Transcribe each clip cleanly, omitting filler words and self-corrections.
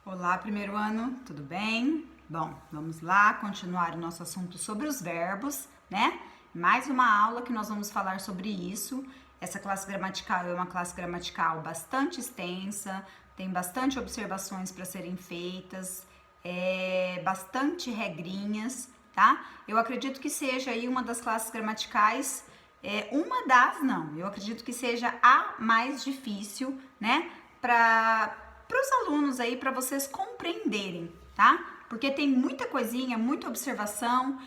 Olá, primeiro ano, tudo bem? Bom, vamos lá continuar o nosso assunto sobre os verbos, né? Mais uma aula que nós vamos falar sobre isso. Essa classe gramatical é uma classe gramatical bastante extensa, tem bastante observações para serem feitas, bastante regrinhas, tá? Eu acredito que seja aí uma das classes gramaticais, eu acredito que seja a mais difícil, né? Para os alunos aí, para vocês compreenderem, tá? Porque tem muita coisinha, muita observação.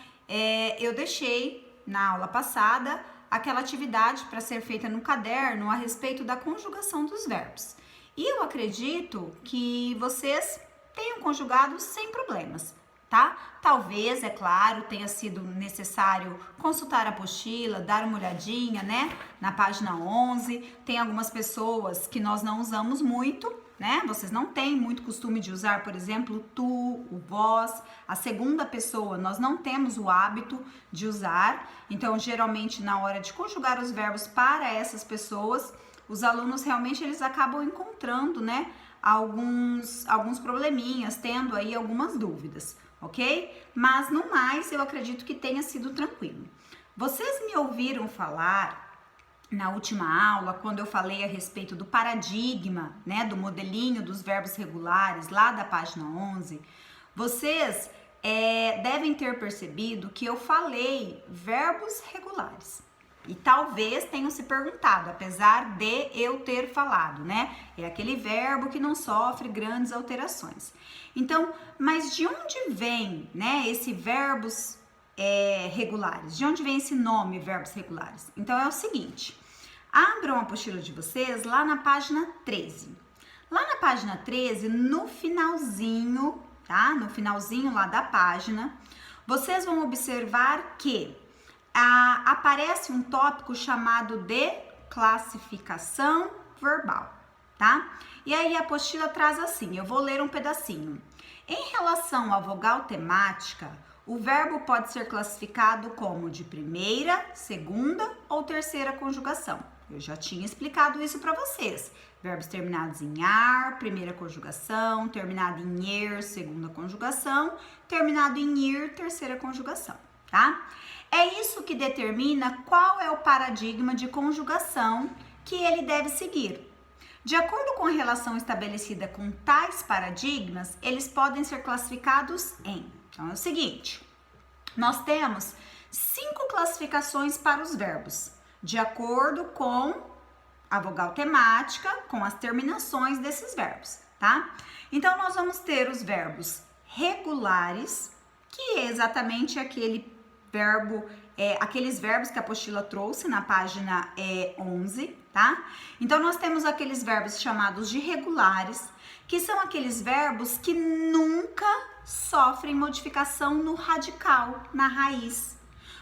Eu deixei na aula passada aquela atividade para ser feita no caderno a respeito da conjugação dos verbos. E eu acredito que vocês tenham conjugado sem problemas, tá? Talvez, é claro, tenha sido necessário consultar a apostila, dar uma olhadinha, né? Na página 11, tem algumas pessoas que nós não usamos muito, né? Vocês não têm muito costume de usar, por exemplo, tu, o vós, a segunda pessoa, nós não temos o hábito de usar. Então, geralmente, na hora de conjugar os verbos para essas pessoas, os alunos realmente eles acabam encontrando, né? Alguns probleminhas, tendo aí algumas dúvidas, ok? Mas no mais, eu acredito que tenha sido tranquilo. Vocês me ouviram falar na última aula, quando eu falei a respeito do paradigma, né, do modelinho dos verbos regulares, lá da página 11, vocês devem ter percebido que eu falei verbos regulares. E talvez tenham se perguntado, apesar de eu ter falado, né? É aquele verbo que não sofre grandes alterações. Então, mas de onde vem, né, esse verbos regulares? De onde vem esse nome, verbos regulares? Então, é o seguinte, abram a apostila de vocês lá na página 13. Lá na página 13, no finalzinho, tá? No finalzinho lá da página, vocês vão observar que aparece um tópico chamado de classificação verbal, tá? E aí a apostila traz assim, eu vou ler um pedacinho. Em relação à vogal temática, o verbo pode ser classificado como de primeira, segunda ou terceira conjugação. Eu já tinha explicado isso para vocês. Verbos terminados em ar, primeira conjugação, terminado em er, segunda conjugação, terminado em ir, terceira conjugação, tá? É isso que determina qual é o paradigma de conjugação que ele deve seguir. De acordo com a relação estabelecida com tais paradigmas, eles podem ser classificados em... Então, é o seguinte, nós temos 5 classificações para os verbos, de acordo com a vogal temática, com as terminações desses verbos, tá? Então, nós vamos ter os verbos regulares, que é exatamente aquele verbo, aqueles verbos que a apostila trouxe na página 11, tá? Então, nós temos aqueles verbos chamados de regulares, que são aqueles verbos que nunca sofrem modificação no radical, na raiz.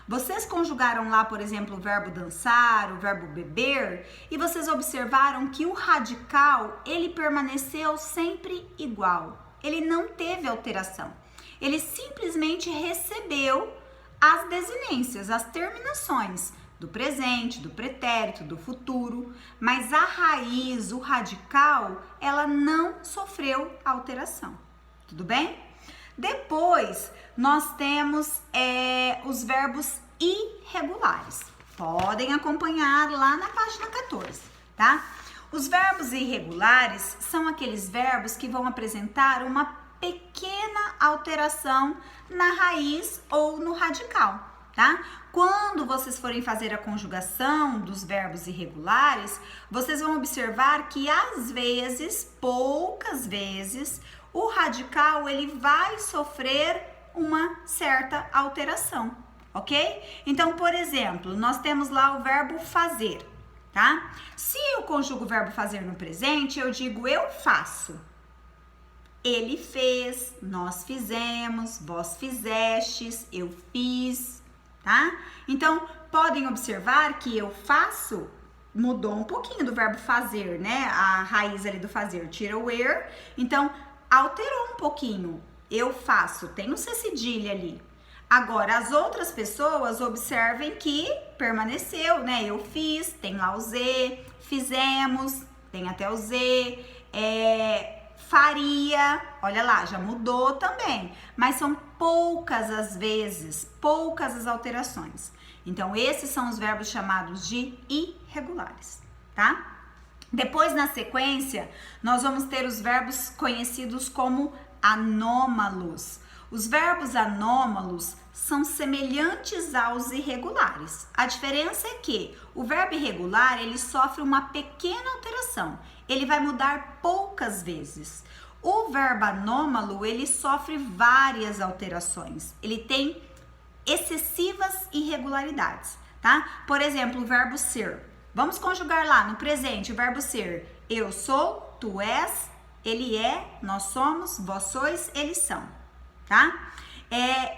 Vocês conjugaram lá, por exemplo, o verbo dançar, o verbo beber, e vocês observaram que o radical, ele permaneceu sempre igual. Ele não teve alteração. Ele simplesmente recebeu as desinências, as terminações do presente, do pretérito, do futuro, mas a raiz, o radical, ela não sofreu alteração. Tudo bem? Depois, nós temos os verbos irregulares. Podem acompanhar lá na página 14, tá? Os verbos irregulares são aqueles verbos que vão apresentar uma pequena alteração na raiz ou no radical, tá? Quando vocês forem fazer a conjugação dos verbos irregulares, vocês vão observar que às vezes, poucas vezes, o radical ele vai sofrer uma certa alteração, ok? Então, por exemplo, nós temos lá o verbo fazer, tá? Se eu conjugo o verbo fazer no presente, eu digo eu faço. Ele fez, nós fizemos, vós fizestes, eu fiz, tá? Então, podem observar que eu faço mudou um pouquinho do verbo fazer, né? A raiz ali do fazer tira o er, então alterou um pouquinho. Eu faço, tem um C cedilha ali. Agora, as outras pessoas observem que permaneceu, né? Eu fiz, tem lá o Z, fizemos, tem até o Z, faria, olha lá, já mudou também, mas são poucas as vezes, poucas as alterações. Então, esses são os verbos chamados de irregulares, tá? Depois, na sequência, nós vamos ter os verbos conhecidos como anômalos. Os verbos anômalos são semelhantes aos irregulares. A diferença é que o verbo irregular, ele sofre uma pequena alteração. Ele vai mudar poucas vezes. O verbo anômalo, ele sofre várias alterações. Ele tem excessivas irregularidades, tá? Por exemplo, o verbo ser. Vamos conjugar lá no presente o verbo ser. Eu sou, tu és, ele é, nós somos, vós sois, eles são, tá?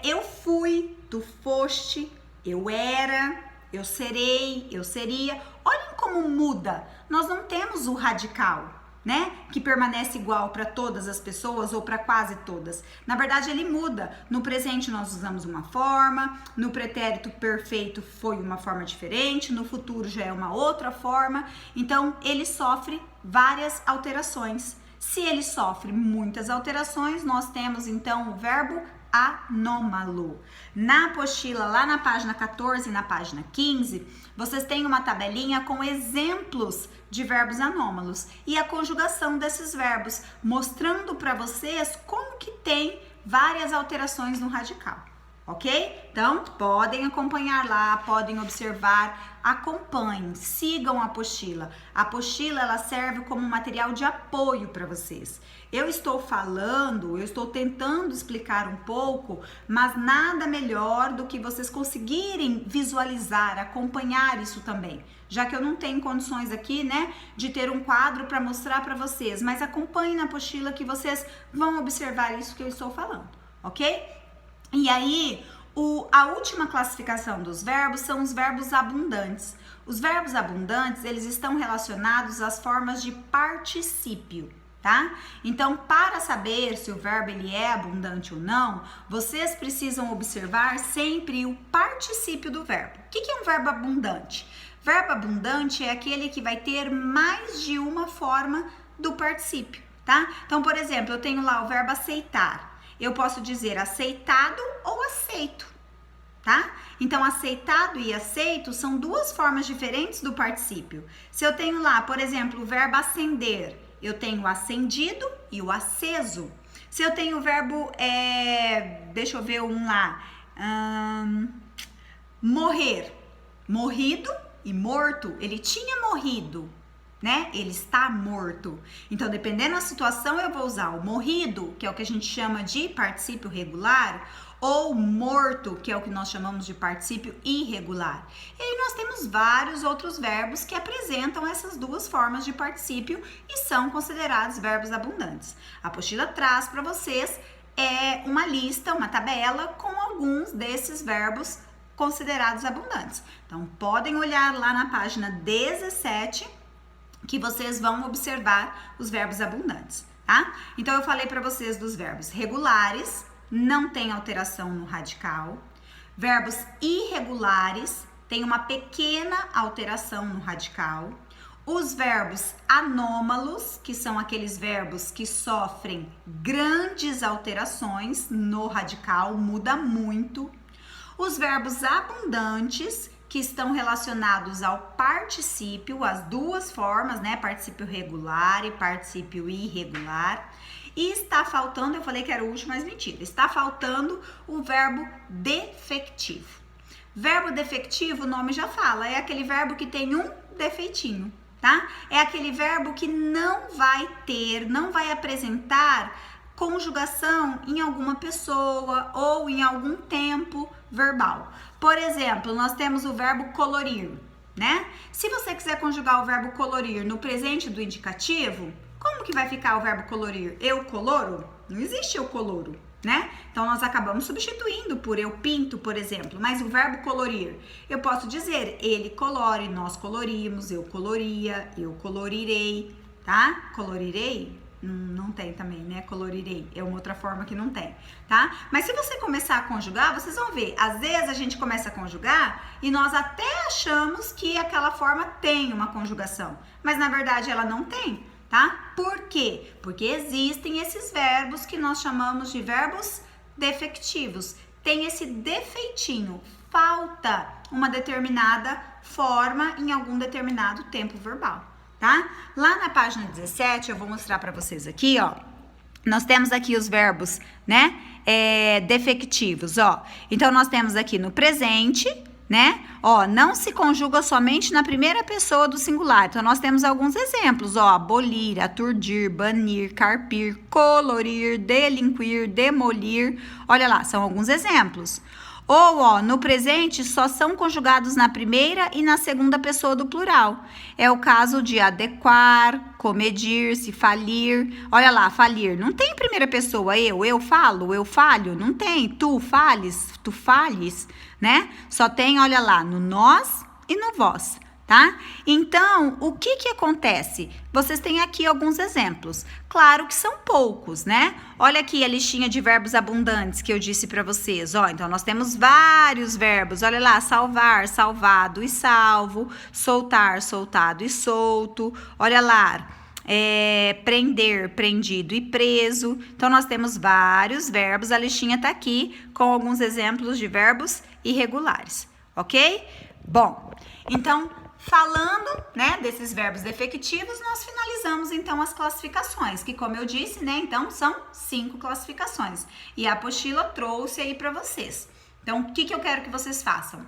Eu fui, tu foste, eu era, eu serei, eu seria. Olhem como muda. Nós não temos o radical, né? Que permanece igual para todas as pessoas ou para quase todas. Na verdade, ele muda. No presente nós usamos uma forma, no pretérito perfeito foi uma forma diferente, no futuro já é uma outra forma. Então, ele sofre várias alterações. Se ele sofre muitas alterações, nós temos então o verbo anômalo. Na apostila, lá na página 14 e na página 15, vocês têm uma tabelinha com exemplos de verbos anômalos e a conjugação desses verbos, mostrando para vocês como que tem várias alterações no radical, ok? Então, podem acompanhar lá, podem observar, acompanhem, sigam a apostila. A apostila, ela serve como material de apoio para vocês. Eu estou falando, eu estou tentando explicar um pouco, mas nada melhor do que vocês conseguirem visualizar, acompanhar isso também. Já que eu não tenho condições aqui, né, de ter um quadro para mostrar para vocês, mas acompanhem na apostila que vocês vão observar isso que eu estou falando, ok? E aí, a última classificação dos verbos são os verbos abundantes. Os verbos abundantes, eles estão relacionados às formas de particípio, tá? Então, para saber se o verbo ele é abundante ou não, vocês precisam observar sempre o particípio do verbo. O que é um verbo abundante? Verbo abundante é aquele que vai ter mais de uma forma do particípio, tá? Então, por exemplo, eu tenho lá o verbo aceitar. Eu posso dizer aceitado ou aceito, tá? Então, aceitado e aceito são duas formas diferentes do particípio. Se eu tenho lá, por exemplo, o verbo acender, eu tenho o acendido e o aceso. Se eu tenho o verbo, deixa eu ver um lá, morrer, morrido e morto, ele tinha morrido, né? Ele está morto. Então, dependendo da situação, eu vou usar o morrido, que é o que a gente chama de particípio regular, ou morto, que é o que nós chamamos de particípio irregular. E aí nós temos vários outros verbos que apresentam essas duas formas de particípio e são considerados verbos abundantes. A apostila traz para vocês uma lista, uma tabela com alguns desses verbos considerados abundantes. Então, podem olhar lá na página 17 que vocês vão observar os verbos abundantes, tá? Então, eu falei para vocês dos verbos regulares, não tem alteração no radical. Verbos irregulares, tem uma pequena alteração no radical. Os verbos anômalos, que são aqueles verbos que sofrem grandes alterações no radical, muda muito. Os verbos abundantes, que estão relacionados ao particípio, as duas formas, né? Particípio regular e particípio irregular. E está faltando, eu falei que era o último, mas mentira, está faltando o verbo defectivo. Verbo defectivo, o nome já fala, é aquele verbo que tem um defeitinho, tá? É aquele verbo que não vai apresentar conjugação em alguma pessoa ou em algum tempo verbal. Por exemplo, nós temos o verbo colorir, né? Se você quiser conjugar o verbo colorir no presente do indicativo, como que vai ficar o verbo colorir? Eu coloro? Não existe eu coloro, né? Então, nós acabamos substituindo por eu pinto, por exemplo. Mas o verbo colorir, eu posso dizer ele colore, nós colorimos, eu coloria, eu colorirei, tá? Colorirei? Não tem também, né? Colorirei. É uma outra forma que não tem, tá? Mas se você começar a conjugar, vocês vão ver. Às vezes a gente começa a conjugar e nós até achamos que aquela forma tem uma conjugação. Mas na verdade ela não tem. tá? Por quê? Porque existem esses verbos que nós chamamos de verbos defectivos. Tem esse defeitinho, falta uma determinada forma em algum determinado tempo verbal, tá? Lá na página 17, eu vou mostrar para vocês aqui, ó. Nós temos aqui os verbos, né, defectivos, ó. Então, nós temos aqui no presente, né, ó, não se conjuga somente na primeira pessoa do singular. Então, nós temos alguns exemplos, ó, abolir, aturdir, banir, carpir, colorir, delinquir, demolir. Olha lá, são alguns exemplos. Ou, ó, no presente só são conjugados na primeira e na segunda pessoa do plural. É o caso de adequar, comedir-se, falir. Olha lá, falir. Não tem primeira pessoa, eu falo, eu falho. Não tem, tu fales, tu falhes, né? Só tem, olha lá, no nós e no vós. Tá? Então, o que acontece? Vocês têm aqui alguns exemplos. Claro que são poucos, né? Olha aqui a listinha de verbos abundantes que eu disse para vocês. Ó, então, nós temos vários verbos. Olha lá, salvar, salvado e salvo. Soltar, soltado e solto. Olha lá, prender, prendido e preso. Então, nós temos vários verbos. A listinha tá aqui com alguns exemplos de verbos irregulares, ok? Bom, então... Falando, né, desses verbos defectivos, nós finalizamos, então, as classificações, que, como eu disse, né, então, são 5 classificações. E a apostila trouxe aí para vocês. Então, o que eu quero que vocês façam?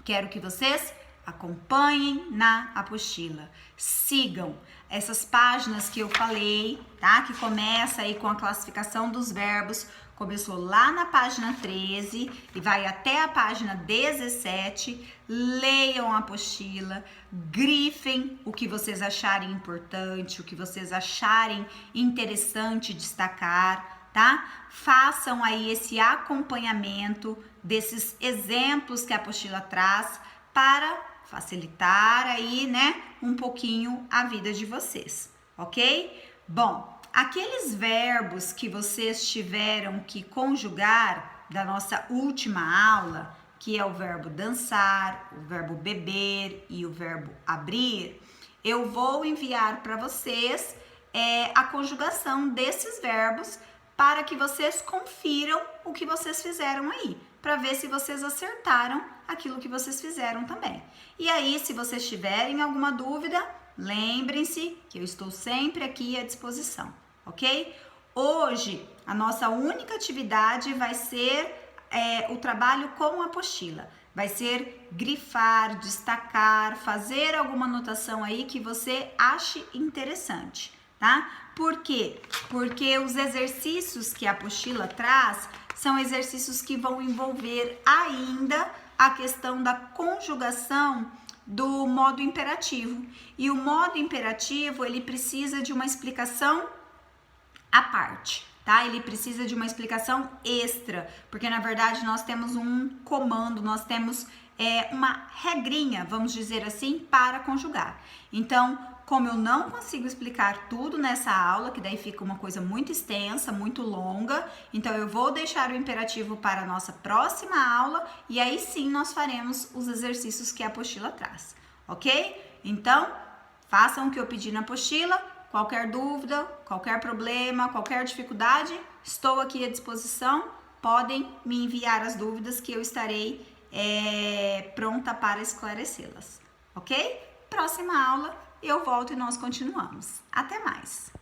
Quero que vocês acompanhem na apostila. Sigam essas páginas que eu falei, tá? Que começa aí com a classificação dos verbos. Começou lá na página 13 e vai até a página 17. Leiam a apostila, grifem o que vocês acharem importante, o que vocês acharem interessante destacar, tá? Façam aí esse acompanhamento desses exemplos que a apostila traz para facilitar aí, né, um pouquinho a vida de vocês, ok? Bom, aqueles verbos que vocês tiveram que conjugar da nossa última aula, que é o verbo dançar, o verbo beber e o verbo abrir, eu vou enviar para vocês a conjugação desses verbos para que vocês confiram o que vocês fizeram aí, para ver se vocês acertaram aquilo que vocês fizeram também. E aí, se vocês tiverem alguma dúvida, lembrem-se que eu estou sempre aqui à disposição, ok? Hoje, a nossa única atividade vai ser o trabalho com a apostila. Vai ser grifar, destacar, fazer alguma anotação aí que você ache interessante, tá? Por quê? Porque os exercícios que a apostila traz são exercícios que vão envolver ainda a questão da conjugação do modo imperativo. E o modo imperativo, ele precisa de uma explicação à parte, tá? Ele precisa de uma explicação extra, porque na verdade nós temos um comando, nós temos uma regrinha, vamos dizer assim, para conjugar. Então, como eu não consigo explicar tudo nessa aula, que daí fica uma coisa muito extensa, muito longa, então eu vou deixar o imperativo para a nossa próxima aula e aí sim nós faremos os exercícios que a apostila traz, ok? Então, façam o que eu pedi na apostila. Qualquer dúvida, qualquer problema, qualquer dificuldade, estou aqui à disposição. Podem me enviar as dúvidas que eu estarei pronta para esclarecê-las, ok? Próxima aula eu volto e nós continuamos. Até mais!